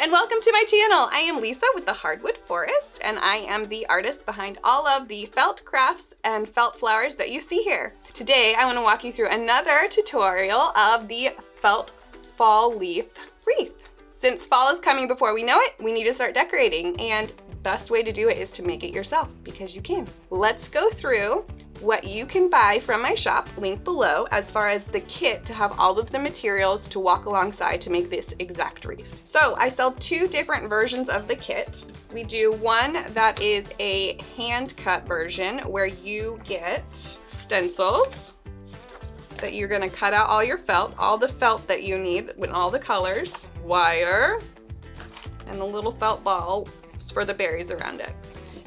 and welcome to my channel. I am Lisa with the Hardwood Forest, and I am the artist behind all of the felt crafts and felt flowers that you see here. Today, I want to walk you through another tutorial of the Felt Fall Leaf Wreath. Since fall is coming before we know it, we need to start decorating, and the best way to do it is to make it yourself, because you can. Let's go through what you can buy from my shop, link below, as far as the kit to have all of the materials to walk alongside to make this exact wreath. So I sell two different versions of the kit. We do one that is a hand cut version where you get stencils that you're gonna cut out all your felt, all the felt that you need with all the colors, wire, and the little felt ball for the berries around it.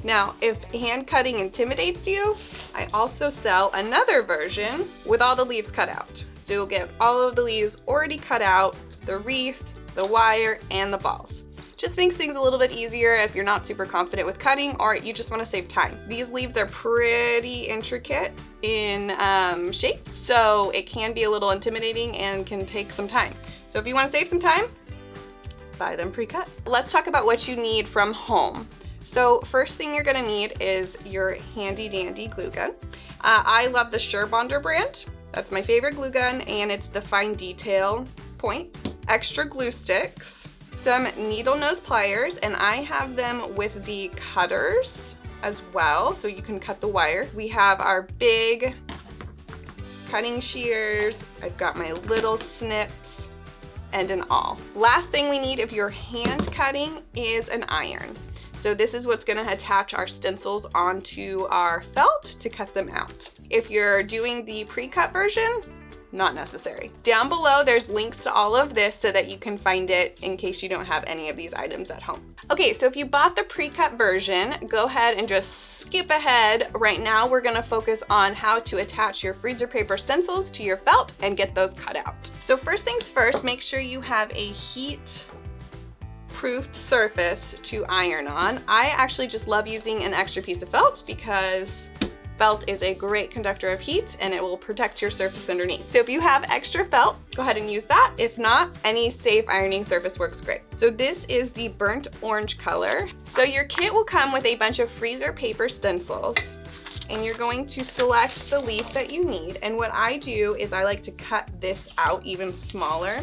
Now, if hand cutting intimidates you, I also sell another version with all the leaves cut out. So you'll get all of the leaves already cut out, the wreath, the wire, and the balls. Just makes things a little bit easier if you're not super confident with cutting or you just want to save time. These leaves are pretty intricate in shapes, so it can be a little intimidating and can take some time. So if you want to save some time, buy them pre-cut. Let's talk about what you need from home. So first thing you're gonna need is your handy dandy glue gun. I love the Surebonder brand. That's my favorite glue gun, and it's the fine detail point. Extra glue sticks, some needle nose pliers, and I have them with the cutters as well, so you can cut the wire. We have our big cutting shears. I've got my little snips and an awl. Last thing we need if you're hand cutting is an iron. So this is what's gonna attach our stencils onto our felt to cut them out. If you're doing the pre-cut version, not necessary. Down below, there's links to all of this so that you can find it in case you don't have any of these items at home. Okay, so if you bought the pre-cut version, go ahead and just skip ahead. Right now, we're gonna focus on how to attach your freezer paper stencils to your felt and get those cut out. So first things first, make sure you have a heat-proof surface to iron on. I actually just love using an extra piece of felt because felt is a great conductor of heat and it will protect your surface underneath. So if you have extra felt, go ahead and use that. If not, any safe ironing surface works great. So this is the burnt orange color. So your kit will come with a bunch of freezer paper stencils, and you're going to select the leaf that you need. And what I do is I like to cut this out even smaller.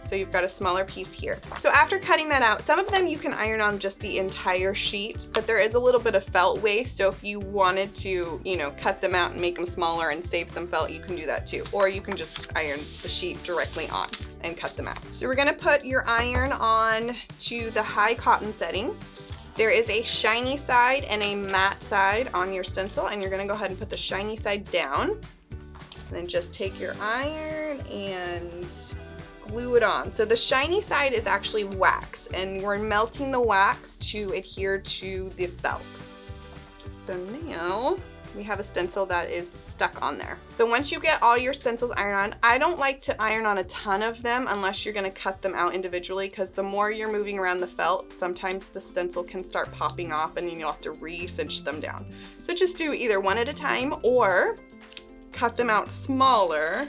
So you've got a smaller piece here. So after cutting that out, some of them you can iron on just the entire sheet, but there is a little bit of felt waste. So if you wanted to, cut them out and make them smaller and save some felt, you can do that too. Or you can just iron the sheet directly on and cut them out. So we're gonna put your iron on to the high cotton setting. There is a shiny side and a matte side on your stencil, and you're gonna go ahead and put the shiny side down. And then just take your iron and glue it on. So the shiny side is actually wax, and we're melting the wax to adhere to the felt. So now we have a stencil that is stuck on there. So once you get all your stencils ironed on, I don't like to iron on a ton of them unless you're gonna cut them out individually, because the more you're moving around the felt, sometimes the stencil can start popping off and you'll have to re-cinch them down. So just do either one at a time or cut them out smaller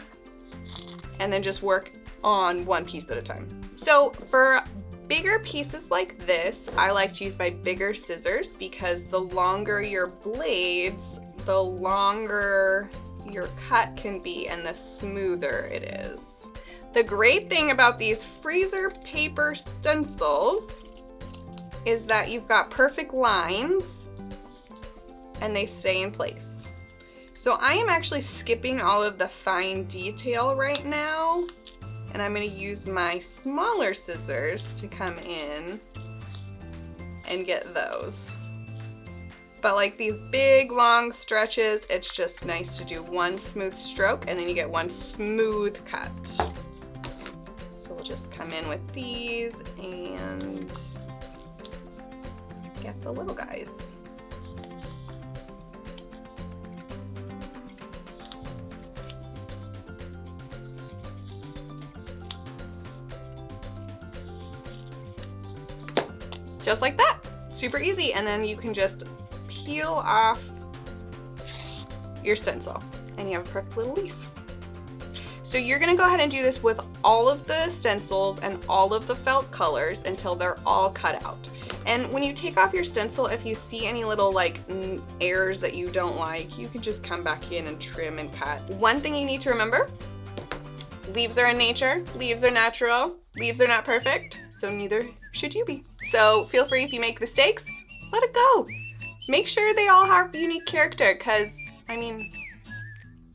and then just work on one piece at a time. So for bigger pieces like this, I like to use my bigger scissors because the longer your blades, the longer your cut can be and the smoother it is. The great thing about these freezer paper stencils is that you've got perfect lines and they stay in place. So I am actually skipping all of the fine detail right now, and I'm gonna use my smaller scissors to come in and get those. But like these big long stretches, it's just nice to do one smooth stroke and then you get one smooth cut. So we'll just come in with these and get the little guys. Just like that, super easy. And then you can just peel off your stencil and you have a perfect little leaf. So you're gonna go ahead and do this with all of the stencils and all of the felt colors until they're all cut out. And when you take off your stencil, if you see any little like errors that you don't like, you can just come back in and trim and cut. One thing you need to remember, leaves are in nature, leaves are natural, leaves are not perfect, so neither should you be. So feel free, if you make mistakes, let it go. Make sure they all have unique character, because, I mean,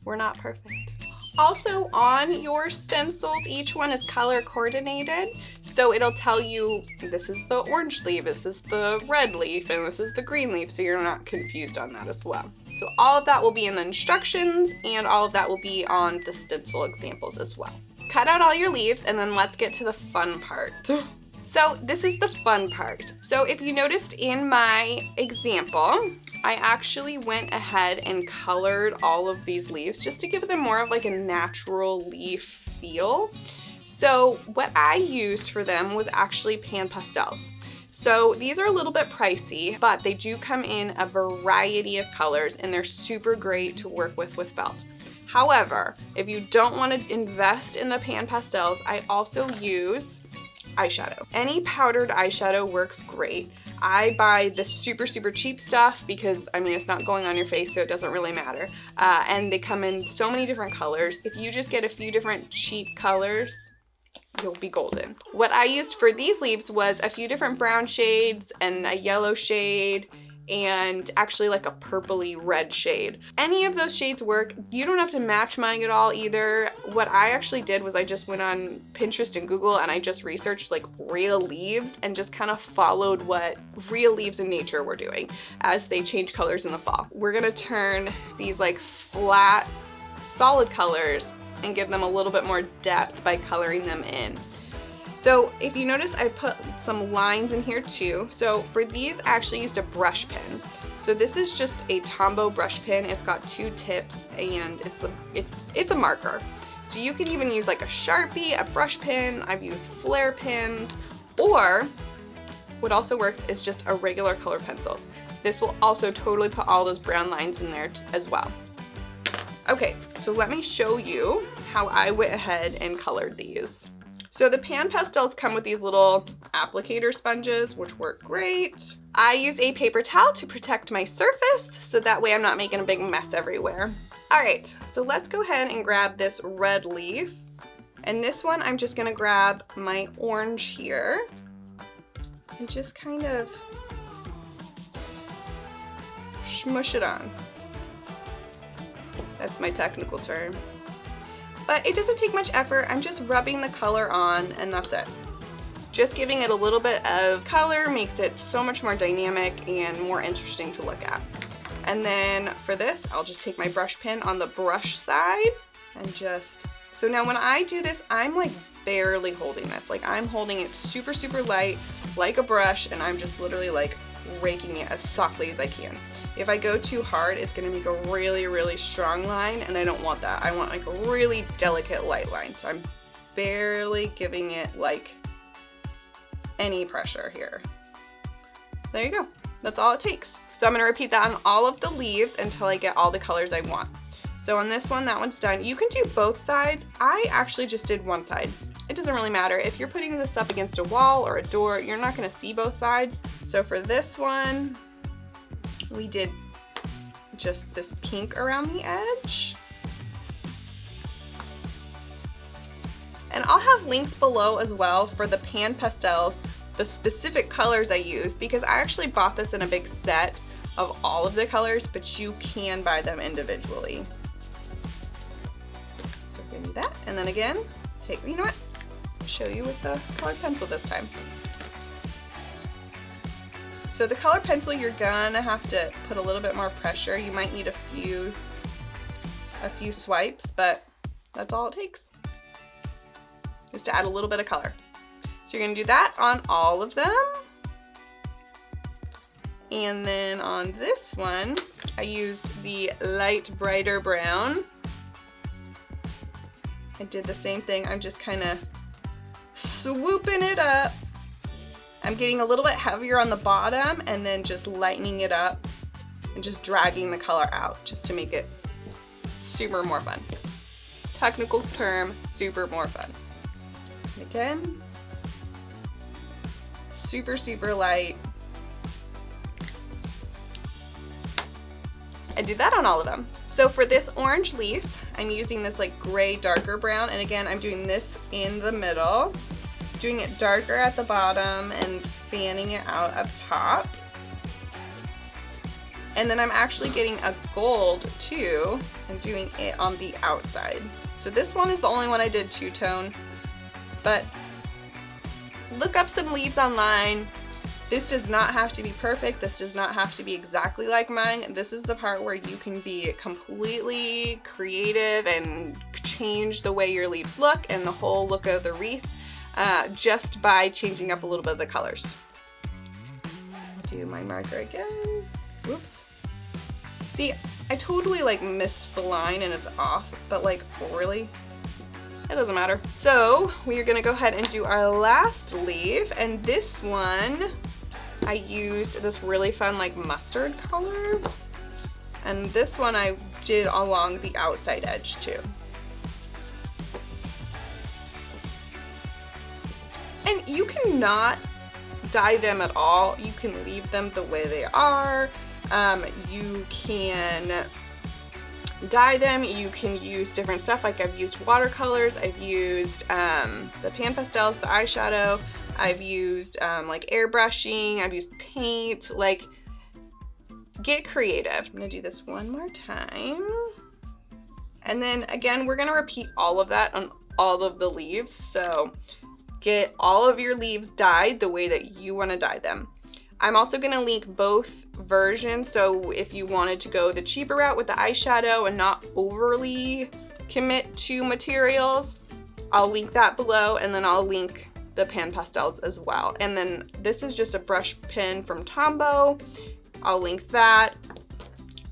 we're not perfect. Also, on your stencils, each one is color coordinated. So it'll tell you, this is the orange leaf, this is the red leaf, and this is the green leaf, so you're not confused on that as well. So all of that will be in the instructions, and all of that will be on the stencil examples as well. Cut out all your leaves, and then let's get to the fun part. So this is the fun part. So if you noticed in my example, I actually went ahead and colored all of these leaves just to give them more of like a natural leaf feel. So what I used for them was actually pan pastels. So these are a little bit pricey, but they do come in a variety of colors, and they're super great to work with felt. However, if you don't want to invest in the pan pastels, I also use eyeshadow. Any powdered eyeshadow works great. I buy the super cheap stuff because, I mean, it's not going on your face, so it doesn't really matter. And they come in so many different colors. If you just get a few different cheap colors, you'll be golden. What I used for these leaves was a few different brown shades and a yellow shade, and actually like a purpley red shade. Any of those shades work. You don't have to match mine at all either. What I actually did was I just went on Pinterest and Google, and I just researched like real leaves and just kind of followed what real leaves in nature were doing as they change colors in the fall. We're gonna turn these like flat, solid colors and give them a little bit more depth by coloring them in. So if you notice, I put some lines in here too. So for these, I actually used a brush pen. So this is just a Tombow brush pen. It's got 2 tips, and it's a marker. So you can even use like a Sharpie, a brush pen. I've used flare pens, or what also works is just a regular color pencils. This will also totally put all those brown lines in there as well. Okay, so let me show you how I went ahead and colored these. So the pan pastels come with these little applicator sponges, which work great. I use a paper towel to protect my surface, so that way I'm not making a big mess everywhere. All right, so let's go ahead and grab this red leaf. And this one, I'm just gonna grab my orange here and just kind of smush it on. That's my technical term. But it doesn't take much effort. I'm just rubbing the color on, and that's it. Just giving it a little bit of color makes it so much more dynamic and more interesting to look at. And then for this, I'll just take my brush pen on the brush side and just, so now when I do this, I'm like barely holding this. Like I'm holding it super light, like a brush, and I'm just literally like raking it as softly as I can. If I go too hard, it's gonna make a really strong line, and I don't want that. I want like a really delicate light line. So I'm barely giving it like any pressure here. There you go. That's all it takes. So I'm gonna repeat that on all of the leaves until I get all the colors I want. So on this one, that one's done. You can do both sides. I actually just did one side. It doesn't really matter. If you're putting this up against a wall or a door, you're not gonna see both sides. So for this one, we did just this pink around the edge. And I'll have links below as well for the pan pastels, the specific colors I used, because I actually bought this in a big set of all of the colors, but you can buy them individually. So give me that, and then again, you know what? I'll show you with the colored pencil this time. So the color pencil, you're gonna have to put a little bit more pressure. You might need a few swipes, but that's all it takes, is to add a little bit of color. So you're gonna do that on all of them. And then on this one, I used the light brighter brown. I did the same thing. I'm just kind of swooping it up. I'm getting a little bit heavier on the bottom and then just lightening it up and just dragging the color out just to make it super more fun. technical term, super more fun. Again, super, super light. I do that on all of them. So for this orange leaf, I'm using this like gray, darker brown. And again, I'm doing this in the middle, doing it darker at the bottom and fanning it out up top. And then I'm actually getting a gold too and doing it on the outside. So this one is the only one I did two-tone, but look up some leaves online. This does not have to be perfect. This does not have to be exactly like mine. This is the part where you can be completely creative and change the way your leaves look and the whole look of the wreath just by changing up a little bit of the colors. Do my marker again. Whoops. See, I totally like missed the line and it's off, but like really, it doesn't matter. So we are gonna go ahead and do our last leaf, and this one, I used this really fun like mustard color, and this one I did along the outside edge too. And you cannot dye them at all. You can leave them the way they are. You can dye them. You can use different stuff. Like I've used watercolors. I've used the pan pastels, the eyeshadow. I've used like airbrushing. I've used paint. Like, get creative. I'm gonna do this one more time. And then again, we're gonna repeat all of that on all of the leaves. So get all of your leaves dyed the way that you wanna dye them. I'm also gonna link both versions, so if you wanted to go the cheaper route with the eyeshadow and not overly commit to materials, I'll link that below, and then I'll link the pan pastels as well. And then this is just a brush pen from Tombow. I'll link that,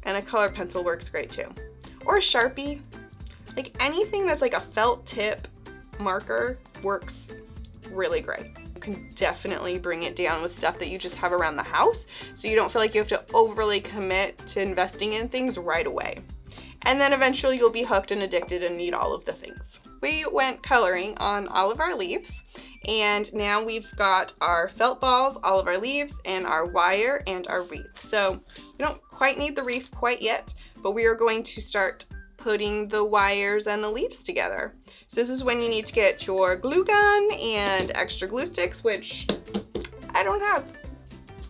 and a colored pencil works great too. Or a Sharpie. Like anything that's like a felt tip marker works really great. You can definitely bring it down with stuff that you just have around the house, so you don't feel like you have to overly commit to investing in things right away. And then eventually you'll be hooked and addicted and need all of the things. We went coloring on all of our leaves, and now we've got our felt balls, all of our leaves, and our wire and our wreath. So we don't quite need the wreath quite yet, but we are going to start putting the wires and the leaves together. So this is when you need to get your glue gun and extra glue sticks, which I don't have.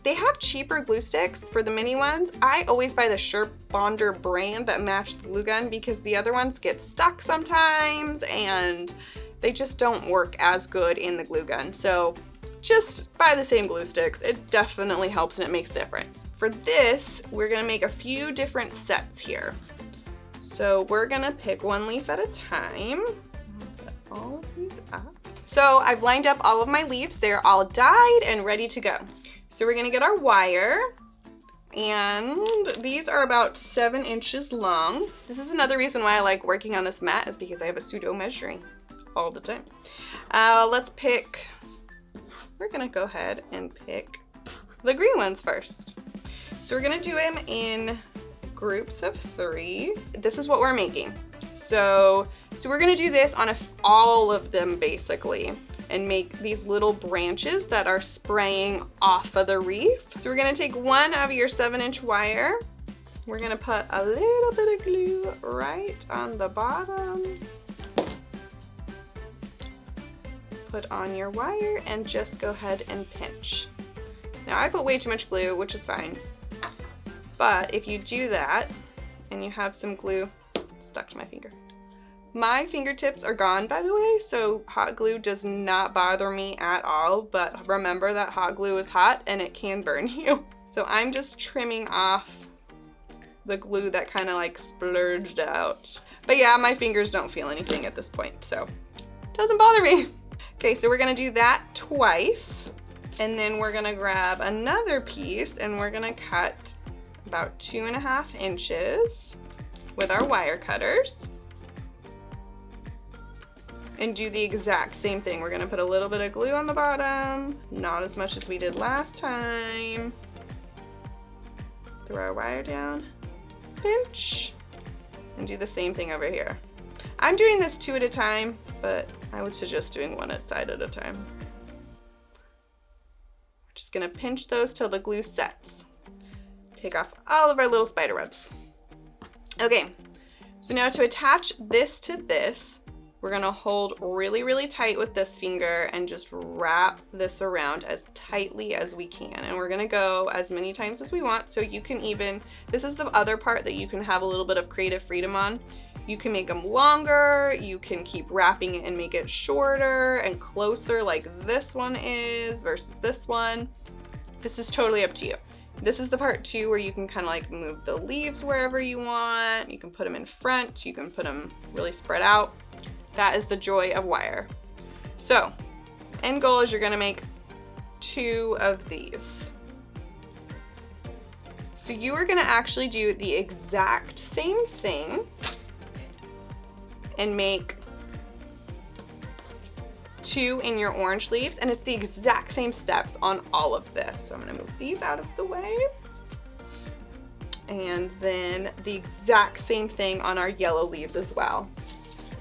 They have cheaper glue sticks for the mini ones. I always buy the Sharp Bonder brand that match the glue gun because the other ones get stuck sometimes and they just don't work as good in the glue gun. So just buy the same glue sticks. It definitely helps and it makes a difference. For this, we're gonna make a few different sets here. So we're gonna pick one leaf at a time. Put all of these up. So I've lined up all of my leaves. They're all dyed and ready to go. So we're gonna get our wire, and these are about 7 inches long. This is another reason why I like working on this mat, is because I have a pseudo measuring all the time. Let's pick, we're gonna go ahead and pick the green ones first. So we're gonna do them in groups of 3. This is what we're making. So we're gonna do this on all of them basically, and make these little branches that are spraying off of the wreath. So we're gonna take one of your 7-inch wire. We're gonna put a little bit of glue right on the bottom. Put on your wire and just go ahead and pinch. Now I put way too much glue, which is fine. But if you do that and you have some glue stuck to my finger. My fingertips are gone, by the way, so hot glue does not bother me at all, but remember that hot glue is hot and it can burn you. So I'm just trimming off the glue that kind of like splurged out. But yeah, my fingers don't feel anything at this point, so it doesn't bother me. Okay, so we're gonna do that twice, and then we're gonna grab another piece and we're gonna cut about 2.5 inches with our wire cutters. And do the exact same thing. We're gonna put a little bit of glue on the bottom, not as much as we did last time. Throw our wire down, pinch, and do the same thing over here. I'm doing this 2 at a time, but I would suggest doing 1 side at a time. We're just gonna pinch those till the glue sets. Take off all of our little spider webs. Okay, so now to attach this to this, we're gonna hold really, really tight with this finger and just wrap this around as tightly as we can. And we're gonna go as many times as we want. So you can even, this is the other part that you can have a little bit of creative freedom on. You can make them longer, you can keep wrapping it and make it shorter and closer like this one is versus this one. This is totally up to you. This is the part too where you can kind of like move the leaves wherever you want. You can put them in front, you can put them really spread out. That is the joy of wire. So, end goal is you're gonna make 2 of these. So you are gonna actually do the exact same thing and make 2 in your orange leaves, and it's the exact same steps on all of this. So I'm gonna move these out of the way. And then the exact same thing on our yellow leaves as well.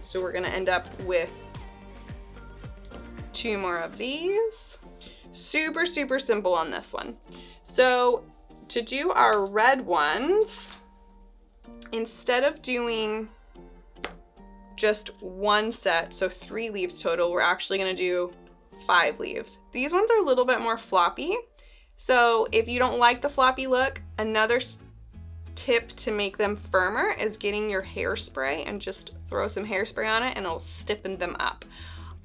So we're gonna end up with 2 more of these. Super, super simple on this one. So to do our red ones, instead of doing just 1 set, so 3 leaves total, we're actually gonna do 5 leaves. These ones are a little bit more floppy. So if you don't like the floppy look, another tip to make them firmer is getting your hairspray and just throw some hairspray on it and it'll stiffen them up.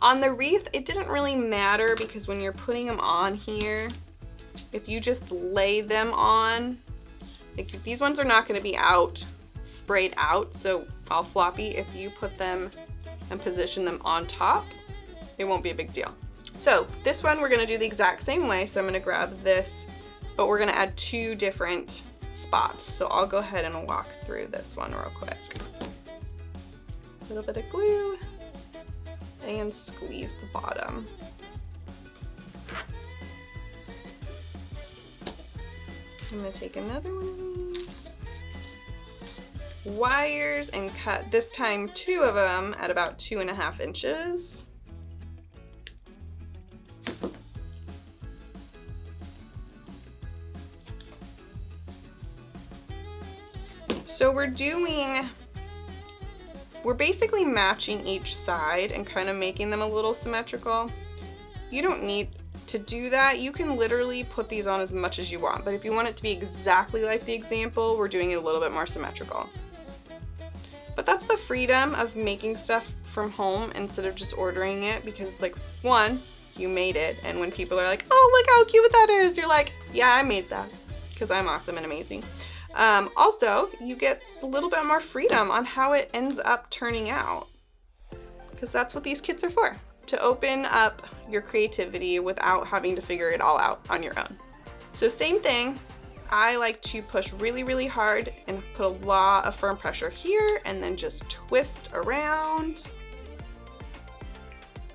On the wreath, it didn't really matter because when you're putting them on here, if you just lay them on, like these ones are not gonna be sprayed out, so all floppy. If you put them and position them on top, it won't be a big deal. So this one we're gonna do the exact same way. So I'm gonna grab this, but we're gonna add 2 different spots. So I'll go ahead and walk through this one real quick. A little bit of glue and squeeze the bottom. I'm gonna take another one of these wires and cut this time 2 of them at about 2.5 inches. So we're basically matching each side and kind of making them a little symmetrical. You don't need to do that. You can literally put these on as much as you want, but if you want it to be exactly like the example, we're doing it a little bit more symmetrical. But that's the freedom of making stuff from home instead of just ordering it, because it's like, 1, you made it, and when people are like, oh, look how cute that is, you're like, yeah, I made that because I'm awesome and amazing. Also, you get a little bit more freedom on how it ends up turning out, because that's what these kits are for, to open up your creativity without having to figure it all out on your own. So same thing, I like to push really, really hard and put a lot of firm pressure here and then just twist around.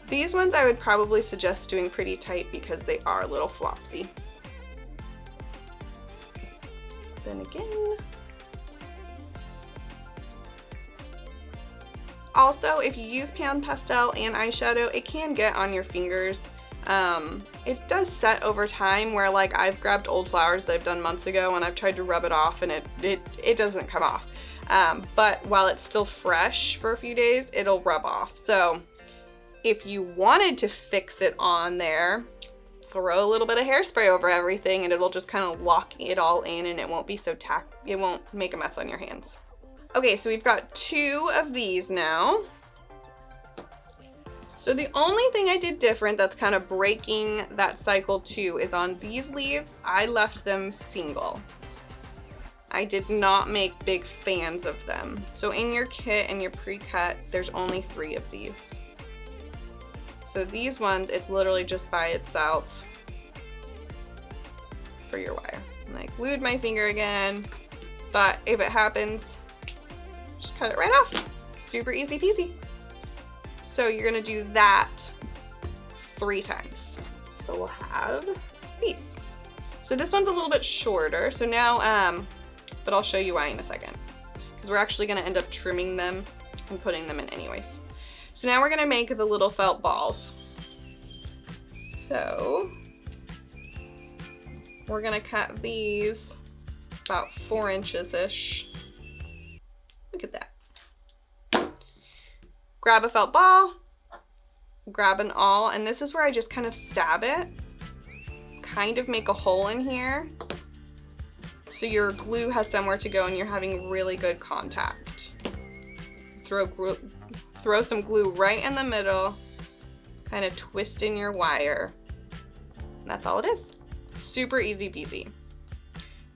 These ones I would probably suggest doing pretty tight because they are a little flopsy. Then again. Also, if you use pan pastel and eyeshadow, it can get on your fingers. It does set over time where like I've grabbed old flowers that I've done months ago and I've tried to rub it off and it doesn't come off. But while it's still fresh for a few days, it'll rub off. So if you wanted to fix it on there, throw a little bit of hairspray over everything and it'll just kind of lock it all in and it won't be so it won't make a mess on your hands. Okay, so we've got 2 of these now. So the only thing I did different that's kind of breaking that cycle too is on these leaves, I left them single. I did not make big fans of them. So in your kit and your pre-cut, there's only 3 of these. So these ones, it's literally just by itself for your wire. And I glued my finger again, but if it happens, just cut it right off. Super easy peasy. So you're gonna do that 3 times. So we'll have these. So this one's a little bit shorter. So now, but I'll show you why in a second. Because we're actually gonna end up trimming them I'm putting them in anyways. So now we're gonna make the little felt balls. So we're gonna cut these about 4 inches-ish. Look at that. Grab a felt ball, grab an awl, and this is where I just kind of stab it. Kind of make a hole in here so your glue has somewhere to go and you're having really good contact. Throw some glue right in the middle, kind of twist in your wire. And that's all it is. Super easy peasy.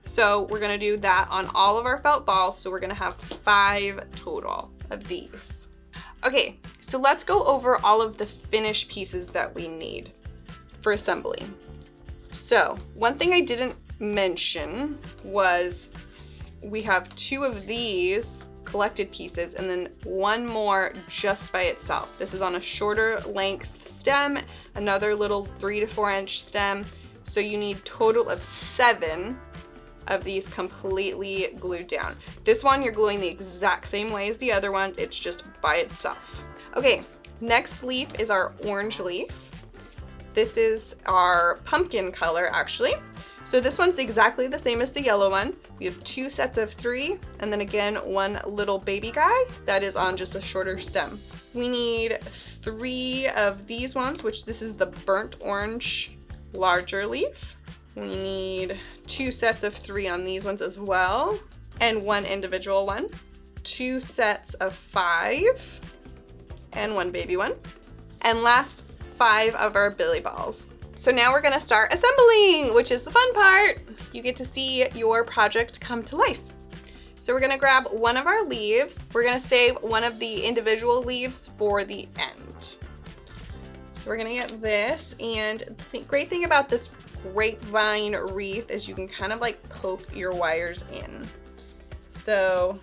So we're gonna do that on all of our felt balls. So we're gonna have 5 total of these. Okay, so let's go over all of the finished pieces that we need for assembly. So one thing I didn't mention was we have 2 of these collected pieces and then 1 more just by itself. This is on a shorter length stem, another little 3 to 4 inch stem. So you need total of 7 of these completely glued down. This one you're gluing the exact same way as the other one, it's just by itself. Okay, next leaf is our orange leaf. This is our pumpkin color actually. So this one's exactly the same as the yellow one. We have 2 sets of 3, and then again, 1 little baby guy that is on just a shorter stem. We need 3 of these ones, which this is the burnt orange larger leaf. We need 2 sets of 3 on these ones as well, and 1 individual one. 2 sets of 5, and 1 baby one. And last, 5 of our billy balls. So now we're gonna start assembling, which is the fun part. You get to see your project come to life. So we're gonna grab 1 of our leaves. We're gonna save 1 of the individual leaves for the end. So we're gonna get this, and the great thing about this grapevine wreath is you can kind of like poke your wires in. So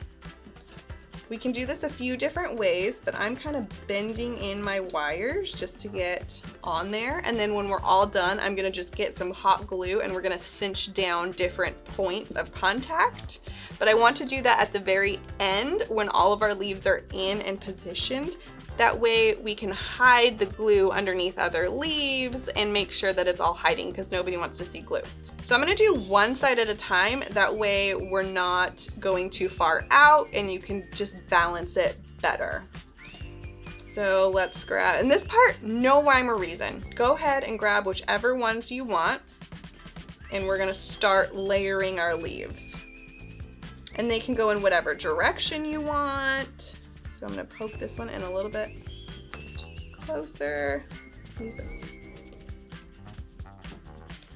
we can do this a few different ways, but I'm kind of bending in my wires just to get on there. And then when we're all done, I'm gonna just get some hot glue and we're gonna cinch down different points of contact. But I want to do that at the very end when all of our leaves are in and positioned. That way we can hide the glue underneath other leaves and make sure that it's all hiding because nobody wants to see glue. So I'm gonna do 1 side at a time. That way we're not going too far out and you can just balance it better. So let's grab, and this part, no rhyme or reason. Go ahead and grab whichever ones you want and we're gonna start layering our leaves. And they can go in whatever direction you want. So I'm gonna poke this one in a little bit closer. Use it.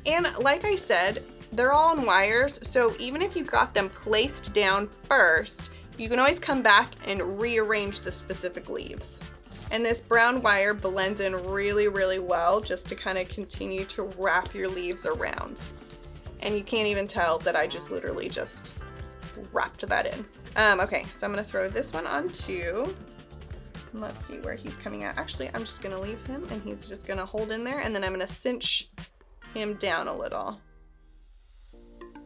And like I said, they're all on wires, so even if you got them placed down first, you can always come back and rearrange the specific leaves. And this brown wire blends in really, really well just to kind of continue to wrap your leaves around. And you can't even tell that I just literally just wrapped that in. Okay, so I'm gonna throw this one on too. Let's see where he's coming out. Actually, I'm just gonna leave him and he's just gonna hold in there, and then I'm gonna cinch him down a little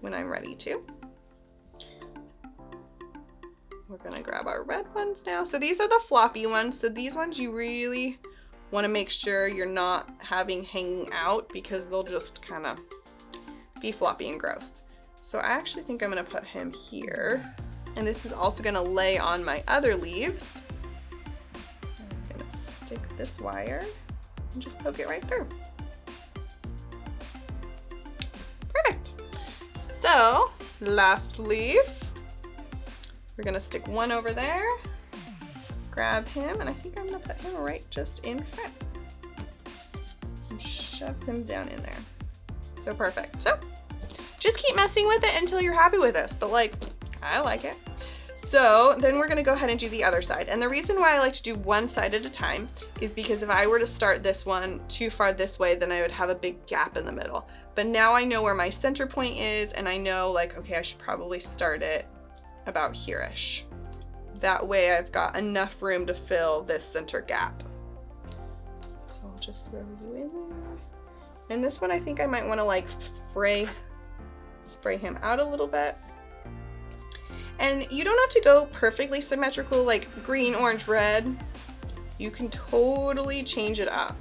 when I'm ready to. We're gonna grab our red ones now. So these are the floppy ones. So these ones you really wanna make sure you're not having hanging out because they'll just kind of be floppy and gross. So I actually think I'm gonna put him here. And this is also gonna lay on my other leaves. I'm gonna stick this wire and just poke it right through. Perfect. So, last leaf. We're gonna stick one over there, grab him, and I think I'm gonna put him right just in front. And shove him down in there. So perfect. So, just keep messing with it until you're happy with this, but like, I like it. So then we're gonna go ahead and do the other side. And the reason why I like to do one side at a time is because if I were to start this one too far this way, then I would have a big gap in the middle. But now I know where my center point is, and I know like, okay, I should probably start it about here-ish. That way I've got enough room to fill this center gap. So I'll just throw you in there. And this one I think I might wanna like spray him out a little bit. And you don't have to go perfectly symmetrical like green, orange, red. You can totally change it up.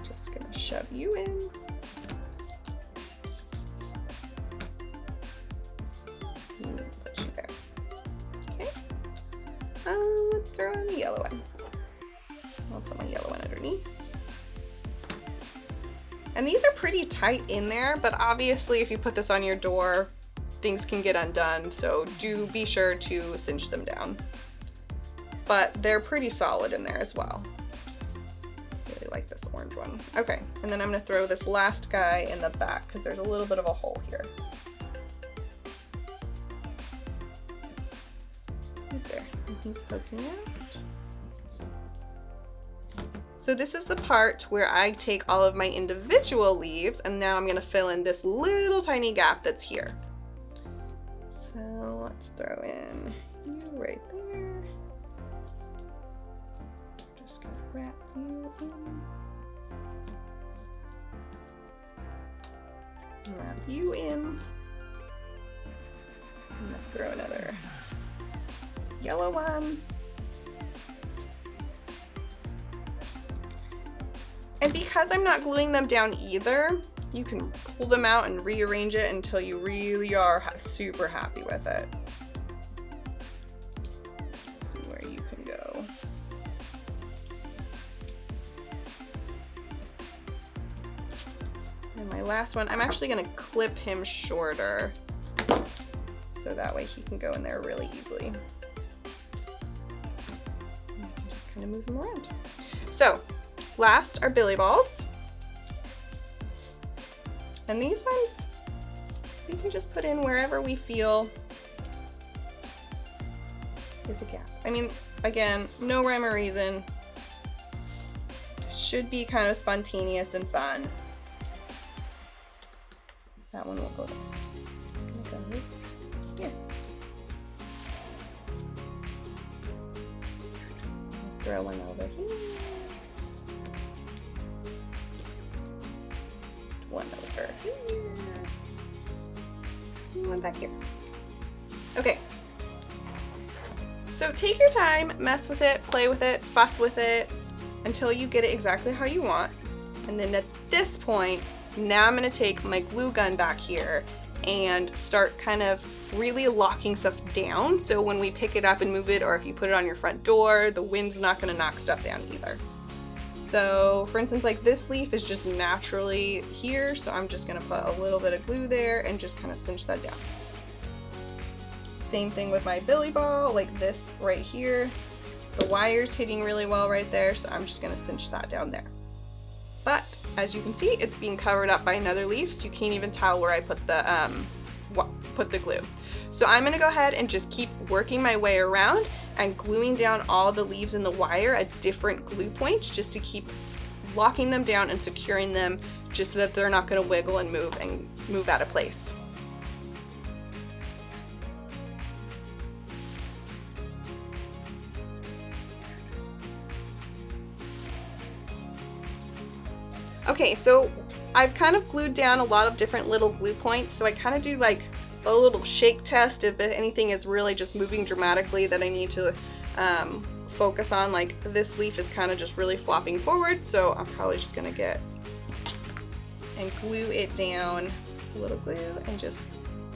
Just gonna shove you in. Put you there. Okay. Let's throw in the yellow one. I'll put my yellow one underneath. And these are pretty tight in there, but obviously if you put this on your door, things can get undone, so do be sure to cinch them down. But they're pretty solid in there as well. Really like this orange one. Okay, and then I'm gonna throw this last guy in the back because there's a little bit of a hole here. Right there, and he's poking out. So this is the part where I take all of my individual leaves and now I'm gonna fill in this little tiny gap that's here. So let's throw in you right there. Just gonna wrap you in. Wrap you in. I'm gonna throw another yellow one. And because I'm not gluing them down either, you can pull them out and rearrange it until you really are super happy with it. See where you can go. And my last one, I'm actually gonna clip him shorter so that way he can go in there really easily. And I can just kind of move him around. So, last are billy balls. And these ones, we can just put in wherever we feel is a gap. I mean, again, no rhyme or reason. Should be kind of spontaneous and fun. That one will go there. Here. Throw one over here. One over here. One back here. Okay. So take your time, mess with it, play with it, fuss with it until you get it exactly how you want. And then at this point, now I'm gonna take my glue gun back here and start kind of really locking stuff down. So when we pick it up and move it, or if you put it on your front door, the wind's not gonna knock stuff down either. So for instance, like this leaf is just naturally here, so I'm just gonna put a little bit of glue there and just kind of cinch that down. Same thing with my billy ball, like this right here. The wire's hitting really well right there, so I'm just gonna cinch that down there. But as you can see, it's being covered up by another leaf, so you can't even tell where I put the glue. So I'm gonna go ahead and just keep working my way around and gluing down all the leaves in the wire at different glue points just to keep locking them down and securing them just so that they're not gonna wiggle and move out of place. Okay, so I've kind of glued down a lot of different little glue points, so I kind of do like a little shake test if anything is really just moving dramatically that I need to focus on. Like this leaf is kind of just really flopping forward, so I'm probably just gonna get and glue it down, a little glue, and just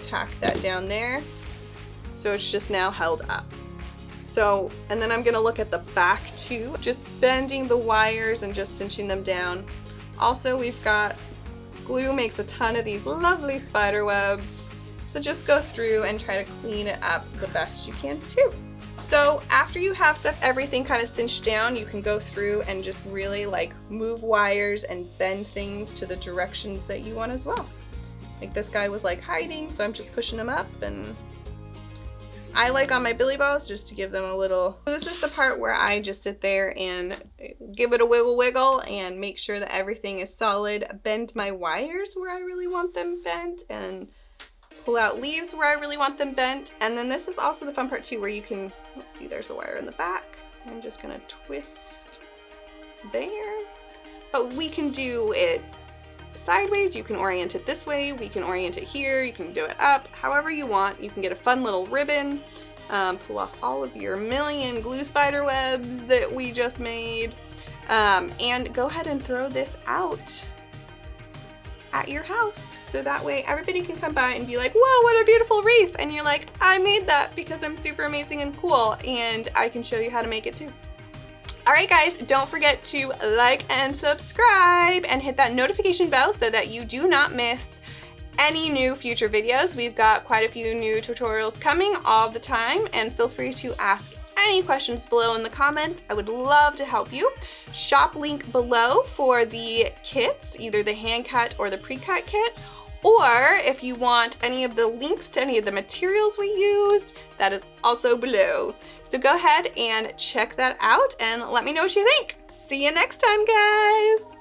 tack that down there. So it's just now held up. So, and then I'm gonna look at the back too, just bending the wires and just cinching them down. Also, we've got glue makes a ton of these lovely spider webs. So just go through and try to clean it up the best you can too. So after you have everything kind of cinched down, you can go through and just really like move wires and bend things to the directions that you want as well. Like this guy was like hiding, so I'm just pushing him up, and I like on my billy balls just to give them a little. So this is the part where I just sit there and give it a wiggle and make sure that everything is solid, bend my wires where I really want them bent, and pull out leaves where I really want them bent. And then this is also the fun part too, where you can, let's see, there's a wire in the back. I'm just gonna twist there. But we can do it sideways, you can orient it this way, we can orient it here, you can do it up, however you want. You can get a fun little ribbon, pull off all of your million glue spider webs that we just made, and go ahead and throw this out at your house. So that way everybody can come by and be like, whoa, what a beautiful wreath. And you're like, I made that because I'm super amazing and cool, and I can show you how to make it too. All right, guys, don't forget to like and subscribe and hit that notification bell so that you do not miss any new future videos. We've got quite a few new tutorials coming all the time, and feel free to ask any questions below in the comments. I would love to help you. Shop link below for the kits, either the hand cut or the pre-cut kit, or if you want any of the links to any of the materials we used, that is also below. So go ahead and check that out and let me know what you think. See you next time, guys.